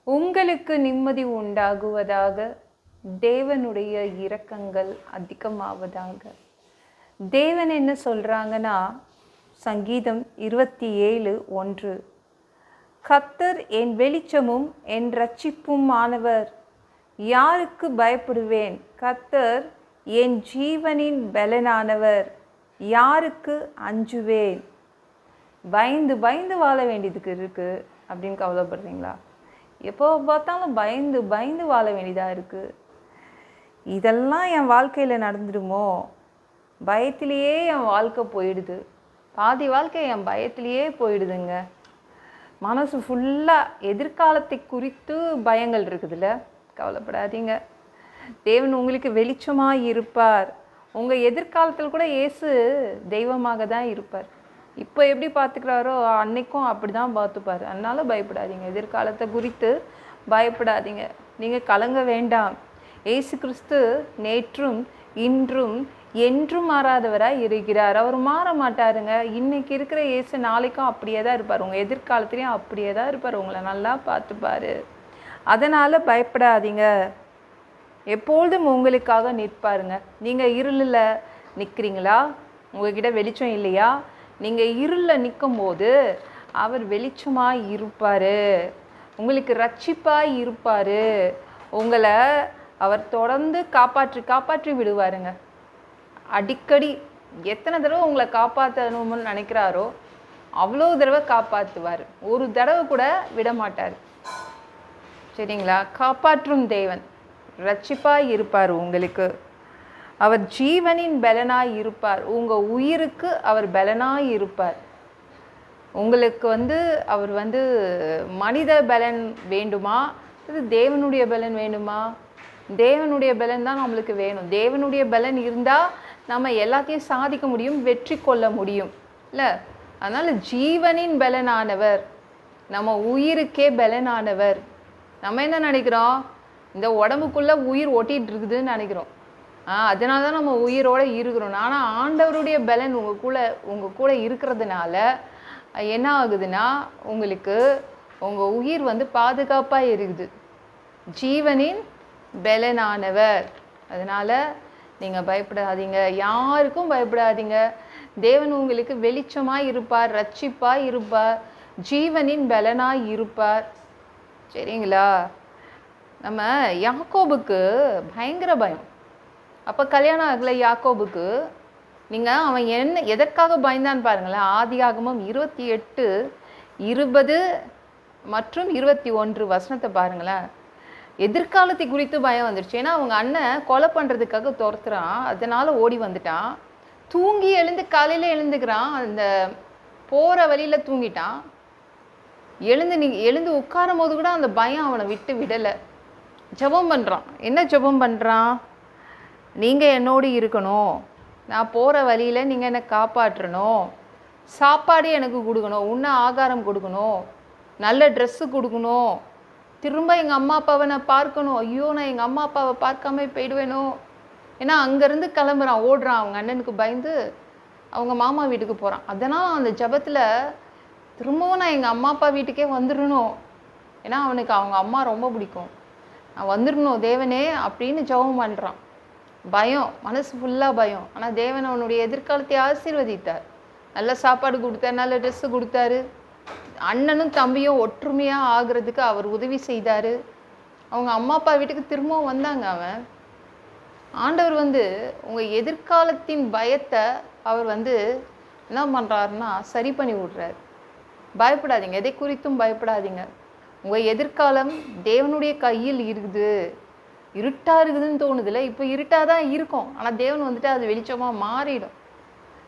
உங்களுக்கு நிம்மதி உண்டாகுவதாக. தேவனுடைய இரக்கங்கள் அதிகமாவதாக. தேவன் என்ன சொல்கிறாங்கன்னா, சங்கீதம் 27:1, கர்த்தர் என் வெளிச்சமும் என் இரட்சிப்பும் ஆனவர், யாருக்கு பயப்படுவேன்? கர்த்தர் என் ஜீவனின் பலனானவர், யாருக்கு அஞ்சுவேன்? பயந்து பயந்து வாழ வேண்டியதுக்கு இருக்குது அப்படின்னு கவலைப்படுறீங்களா? எப்போ பார்த்தாலும் பயந்து பயந்து வாழ வேண்டியதாக இருக்குது. இதெல்லாம் என் வாழ்க்கையில் நடந்துடுமோ? பயத்திலேயே என் வாழ்க்கை போயிடுது. பாதி வாழ்க்கை என் பயத்திலேயே போயிடுதுங்க. மனசு ஃபுல்லாக எதிர்காலத்தை குறித்து பயங்கள் இருக்குதுல்ல. கவலைப்படாதீங்க, தேவன் உங்களுக்கு வெளிச்சமாக இருப்பார். உங்கள் எதிர்காலத்தில் கூட இயேசு தெய்வமாக தான் இருப்பார். இப்போ எப்படி பார்த்துக்கிறாரோ அன்னைக்கும் அப்படி தான் பார்த்துப்பார். அதனால் பயப்படாதீங்க, எதிர்காலத்தை குறித்து பயப்படாதீங்க. நீங்கள் கலங்க வேண்டாம். இயேசு கிறிஸ்து நேற்றும் இன்றும் என்றும் மாறாதவராக இருக்கிறார். அவர் மாற மாட்டாருங்க. இன்றைக்கி இருக்கிற இயேசு நாளைக்கும் அப்படியே தான் இருப்பார். உங்கள் எதிர்காலத்துலேயும் அப்படியே தான் இருப்பார். உங்களை நல்லா பார்த்துப்பார். அதனால் பயப்படாதீங்க. எப்பொழுதும் உங்களுக்காக நிற்பாருங்க. நீங்கள் இருளில் நிற்கிறீங்களா? உங்கள்கிட்ட வெளிச்சம் இல்லையா? நீங்கள் இருளில் நிற்கும் போது அவர் வெளிச்சமாக இருப்பார். உங்களுக்கு ரட்சிப்பாக இருப்பார். உங்களை அவர் தொடர்ந்து காப்பாற்றி விடுவாருங்க. அடிக்கடி எத்தனை தடவை உங்களை காப்பாற்றணும்னு நினைக்கிறாரோ அவ்வளோ தடவை காப்பாற்றுவார். ஒரு தடவை கூட விட மாட்டார். சரிங்களா? காப்பாற்றும் தேவன், ரட்சிப்பாக இருப்பார் உங்களுக்கு. அவர் ஜீவனின் பலனாய் இருப்பார். உங்கள் உயிருக்கு அவர் பலனாய் இருப்பார். உங்களுக்கு அவர் மனித பலன் வேண்டுமா, இது தேவனுடைய பலன் வேண்டுமா? தேவனுடைய பலன் தான் நம்மளுக்கு வேணும். தேவனுடைய பலன் இருந்தால் நம்ம எல்லாத்தையும் சாதிக்க முடியும், வெற்றி கொள்ள முடியும் இல்லை? அதனால் ஜீவனின் பலனானவர், நம்ம உயிருக்கே பலனானவர். நம்ம என்ன நினைக்கிறோம்? இந்த உடம்புக்குள்ளே உயிர் ஒட்டிகிட்டு இருக்குதுன்னு நினைக்கிறோம். அதனால தான் நம்ம உயிரோடு இருக்கிறோம். ஆனால் ஆண்டவருடைய பலன் உங்கள் கூட இருக்கிறதுனால என்ன ஆகுதுன்னா, உங்களுக்கு உங்கள் உயிர் பாதுகாப்பாக இருக்குது. ஜீவனின் பலனானவர். அதனால் நீங்கள் பயப்படாதீங்க, யாருக்கும் பயப்படாதீங்க. தேவன் உங்களுக்கு வெளிச்சமாக இருப்பார், ரட்சிப்பாக இருப்பார், ஜீவனின் பலனாக இருப்பார். சரிங்களா? நம்ம யாக்கோபுக்கு பயங்கர பயம். அப்போ கல்யாணம் ஆகலை யாக்கோபுக்கு. அவன் எதற்காக பயந்தான்னு பாருங்களேன். ஆதியாகமம் 28:20 மற்றும் 21 வசனத்தை பாருங்களேன். எதிர்காலத்தை குறித்து பயம் வந்துடுச்சு. ஏன்னா அவங்க அண்ணன் கொலை பண்ணுறதுக்காக துரத்துறான், அதனால் ஓடி வந்துட்டான். தூங்கி காலையில் எழுந்துக்கிறான். அந்த போகிற வழியில் தூங்கிட்டான். எழுந்து உட்காரும் போது கூட அந்த பயம் அவனை விட்டு விடலை. ஜெபம் பண்ணுறான். என்ன ஜெபம் பண்ணுறான்? நீங்கள் என்னோடு இருக்கணும், நான் போகிற வழியில் நீங்கள் என்னை காப்பாற்றணும், சாப்பாடு எனக்கு கொடுக்கணும், உண்ண ஆகாரம் கொடுக்கணும், நல்ல ட்ரெஸ்ஸு கொடுக்கணும், திரும்ப எங்கள் அம்மா அப்பாவை நான் பார்க்கணும். ஐயோ, நான் எங்கள் அம்மா அப்பாவை பார்க்காம போயிடுவேனோ. ஏன்னா அங்கேருந்து கிளம்புறான், ஓடுறான். அவங்க அண்ணனுக்கு பயந்து அவங்க மாமா வீட்டுக்கு போகிறான். அதனால் அந்த ஜபத்தில் திரும்பவும் நான் எங்கள் அம்மா அப்பா வீட்டுக்கே வந்துடணும். ஏன்னா அவனுக்கு அவங்க அம்மா ரொம்ப பிடிக்கும். நான் வந்துடணும் தேவனே அப்படின்னு ஜெபம் பண்ணுறான். பயம், மனசு ஃபுல்லாக பயம். ஆனால் தேவன் அவனுடைய எதிர்காலத்தை ஆசீர்வதித்தார். நல்ல சாப்பாடு கொடுத்தார், நல்ல ட்ரெஸ்ஸு கொடுத்தாரு. அண்ணனும் தம்பியும் ஒற்றுமையாக ஆகிறதுக்கு அவர் உதவி செய்தார். அவங்க அம்மா அப்பா வீட்டுக்கு திரும்பவும் வந்தாங்க. அவன் ஆண்டவர் உங்கள் எதிர்காலத்தின் பயத்தை அவர் என்ன பண்ணுறாருன்னா சரி பண்ணி விட்றாரு. பயப்படாதீங்க, எதை குறித்தும் பயப்படாதீங்க. உங்கள் எதிர்காலம் தேவனுடைய கையில் இருக்குது. இருட்டாக இருக்குதுன்னு தோணுதில்ல, இப்போ இருட்டாக தான் இருக்கும். ஆனால் தேவன் அது வெளிச்சமாக மாறிடும்.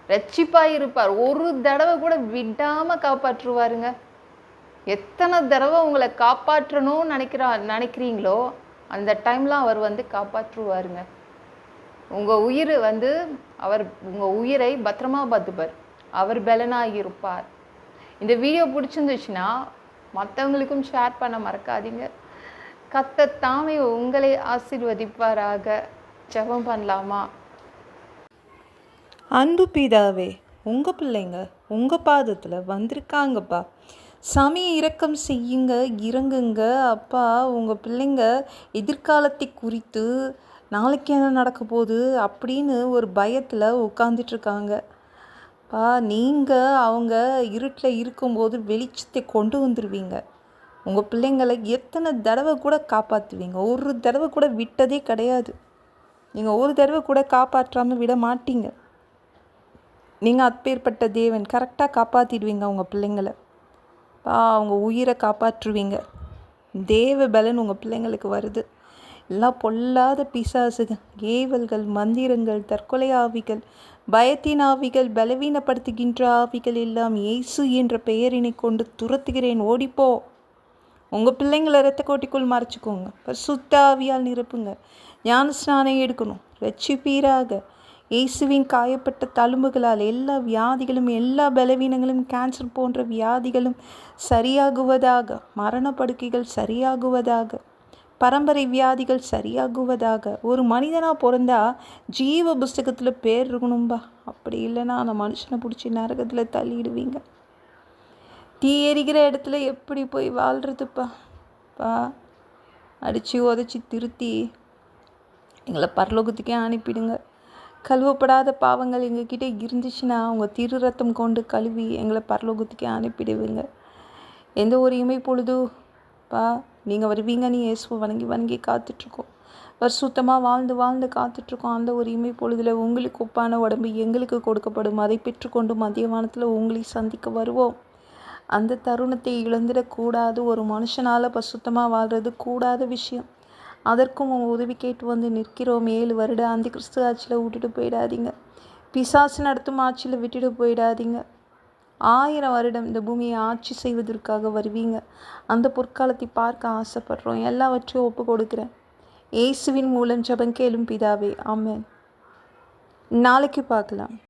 ரட்சிப்பாக இருப்பார். ஒரு தடவை கூட விடாமல் காப்பாற்றுவாருங்க. எத்தனை தடவை உங்களை காப்பாற்றணும்னு நினைக்கிறீங்களோ அந்த டைம்லாம் அவர் காப்பாற்றுவாருங்க. உங்கள் உயிர் அவர் உங்கள் உயிரை பத்திரமா பார்த்துப்பார். அவர் பலனாக இருப்பார். இந்த வீடியோ பிடிச்சிருந்துச்சுன்னா மற்றவங்களுக்கும் ஷேர் பண்ண மறக்காதீங்க. கர்த்தர் தாமே உங்களை ஆசீர்வதிப்பாராக. ஜெபம் பண்ணலாமா? அன்பு பிதாவே, உங்கள் பிள்ளைங்க உங்கள் பாதத்தில் வந்திருக்காங்கப்பா. சாமி இரக்கம் செய்யுங்க, இறங்குங்க. அப்பா, உங்கள் பிள்ளைங்க எதிர்காலத்தை குறித்து நாளைக்கு என்ன நடக்க போகுது அப்படின்னு ஒரு பயத்தில் உட்காந்துட்ருக்காங்க. நீங்கள் அவங்க இருட்டில் இருக்கும்போது வெளிச்சத்தை கொண்டு வந்துடுவீங்க. உங்கள் பிள்ளைங்களை எத்தனை தடவை கூட காப்பாற்றுவீங்க. ஒரு தடவை கூட விட்டதே கிடையாது. நீங்கள் ஒரு தடவை கூட காப்பாற்றாமல் விட மாட்டீங்க. நீங்கள் அப்பேற்பட்ட தேவன். கரெக்டாக காப்பாற்றிடுவீங்க உங்கள் பிள்ளைங்களை. அவங்க உயிரை காப்பாற்றுவீங்க. தேவ பலன் உங்கள் பிள்ளைங்களுக்கு வருது. எல்லாம் பொல்லாத பிசாசுகள், ஏவல்கள், மந்திரங்கள், தற்கொலை ஆவிகள், பயத்தின் ஆவிகள், பலவீனப்படுத்துகின்ற ஆவிகள் எல்லாம் இயேசு என்ற பெயரினை கொண்டு துரத்துகிறேன். ஓடிப்போ. உங்கள் பிள்ளைங்களை இரத்த கோட்டிக்குள் மறைச்சிக்கோங்க. பரிசுத்த ஆவியால் நிரப்புங்க. ஞான ஸ்நானம் எடுக்கணும். ரட்சிப்பீராக. இயேசுவின் காயப்பட்ட தழும்புகளால் எல்லா வியாதிகளும், எல்லா பலவீனங்களும், கேன்சர் போன்ற வியாதிகளும் சரியாகுவதாக. மரணப்படுக்கைகள் சரியாகுவதாக. பரம்பரை வியாதிகள் சரியாகுவதாக. ஒரு மனிதனாக பிறந்தா ஜீவ புஸ்தகத்தில் பேர் இருக்கணும்பா. அப்படி இல்லைன்னா அந்த மனுஷனை பிடிச்சி நரகத்தில் தள்ளிடுவீங்க. தீ எரிகிற இடத்துல எப்படி போய் வாழ்கிறதுப்பா? அடித்து உதச்சி திருத்தி எங்களை பரலோகத்துக்கே அனுப்பிடுங்க. கழுவப்படாத பாவங்கள் எங்ககிட்ட இருந்துச்சுன்னா உங்கள் திரு ரத்தம் கொண்டு கழுவி எங்களை பரலோகத்துக்கே அனுப்பிடுவீங்க. எந்த ஒரு இமை பொழுதுப்பா நீங்கள் வருவீங்கன்னு இயேசுவை வணங்கி காத்துட்ருக்கோம். சுத்தமாக வாழ்ந்து காத்துட்ருக்கோம். அந்த ஒரு இமை பொழுதில் உங்களுக்கு ஒப்பான உடம்பு எங்களுக்கு கொடுக்கப்படும். அதை பெற்றுக்கொண்டு மதிய வானத்தில் உங்களை சந்திக்க வருவோம். அந்த தருணத்தை இழந்துடக்கூடாது. ஒரு மனுஷனால் பரிசுத்தமாக வாழ்கிறது கூடாத விஷயம். அதற்கும் உதவி கேட்டு வந்து நிற்கிறோம். 7 வருடம் அந்த கிறிஸ்து ஆட்சியில் விட்டுட்டு போயிடாதீங்க. பிசாசு நடத்தும் ஆட்சியில் விட்டுட்டு போயிடாதீங்க. 1000 வருடம் இந்த பூமியை ஆட்சி செய்வதற்காக வருவீங்க. அந்த பொற்காலத்தை பார்க்க ஆசைப்படுறோம். எல்லாவற்றையும் ஒப்பு கொடுக்குறேன். இயேசுவின் மூலம் ஜெபம் கேளும் பிதாவே. ஆமென். நாளைக்கு பார்க்கலாம்.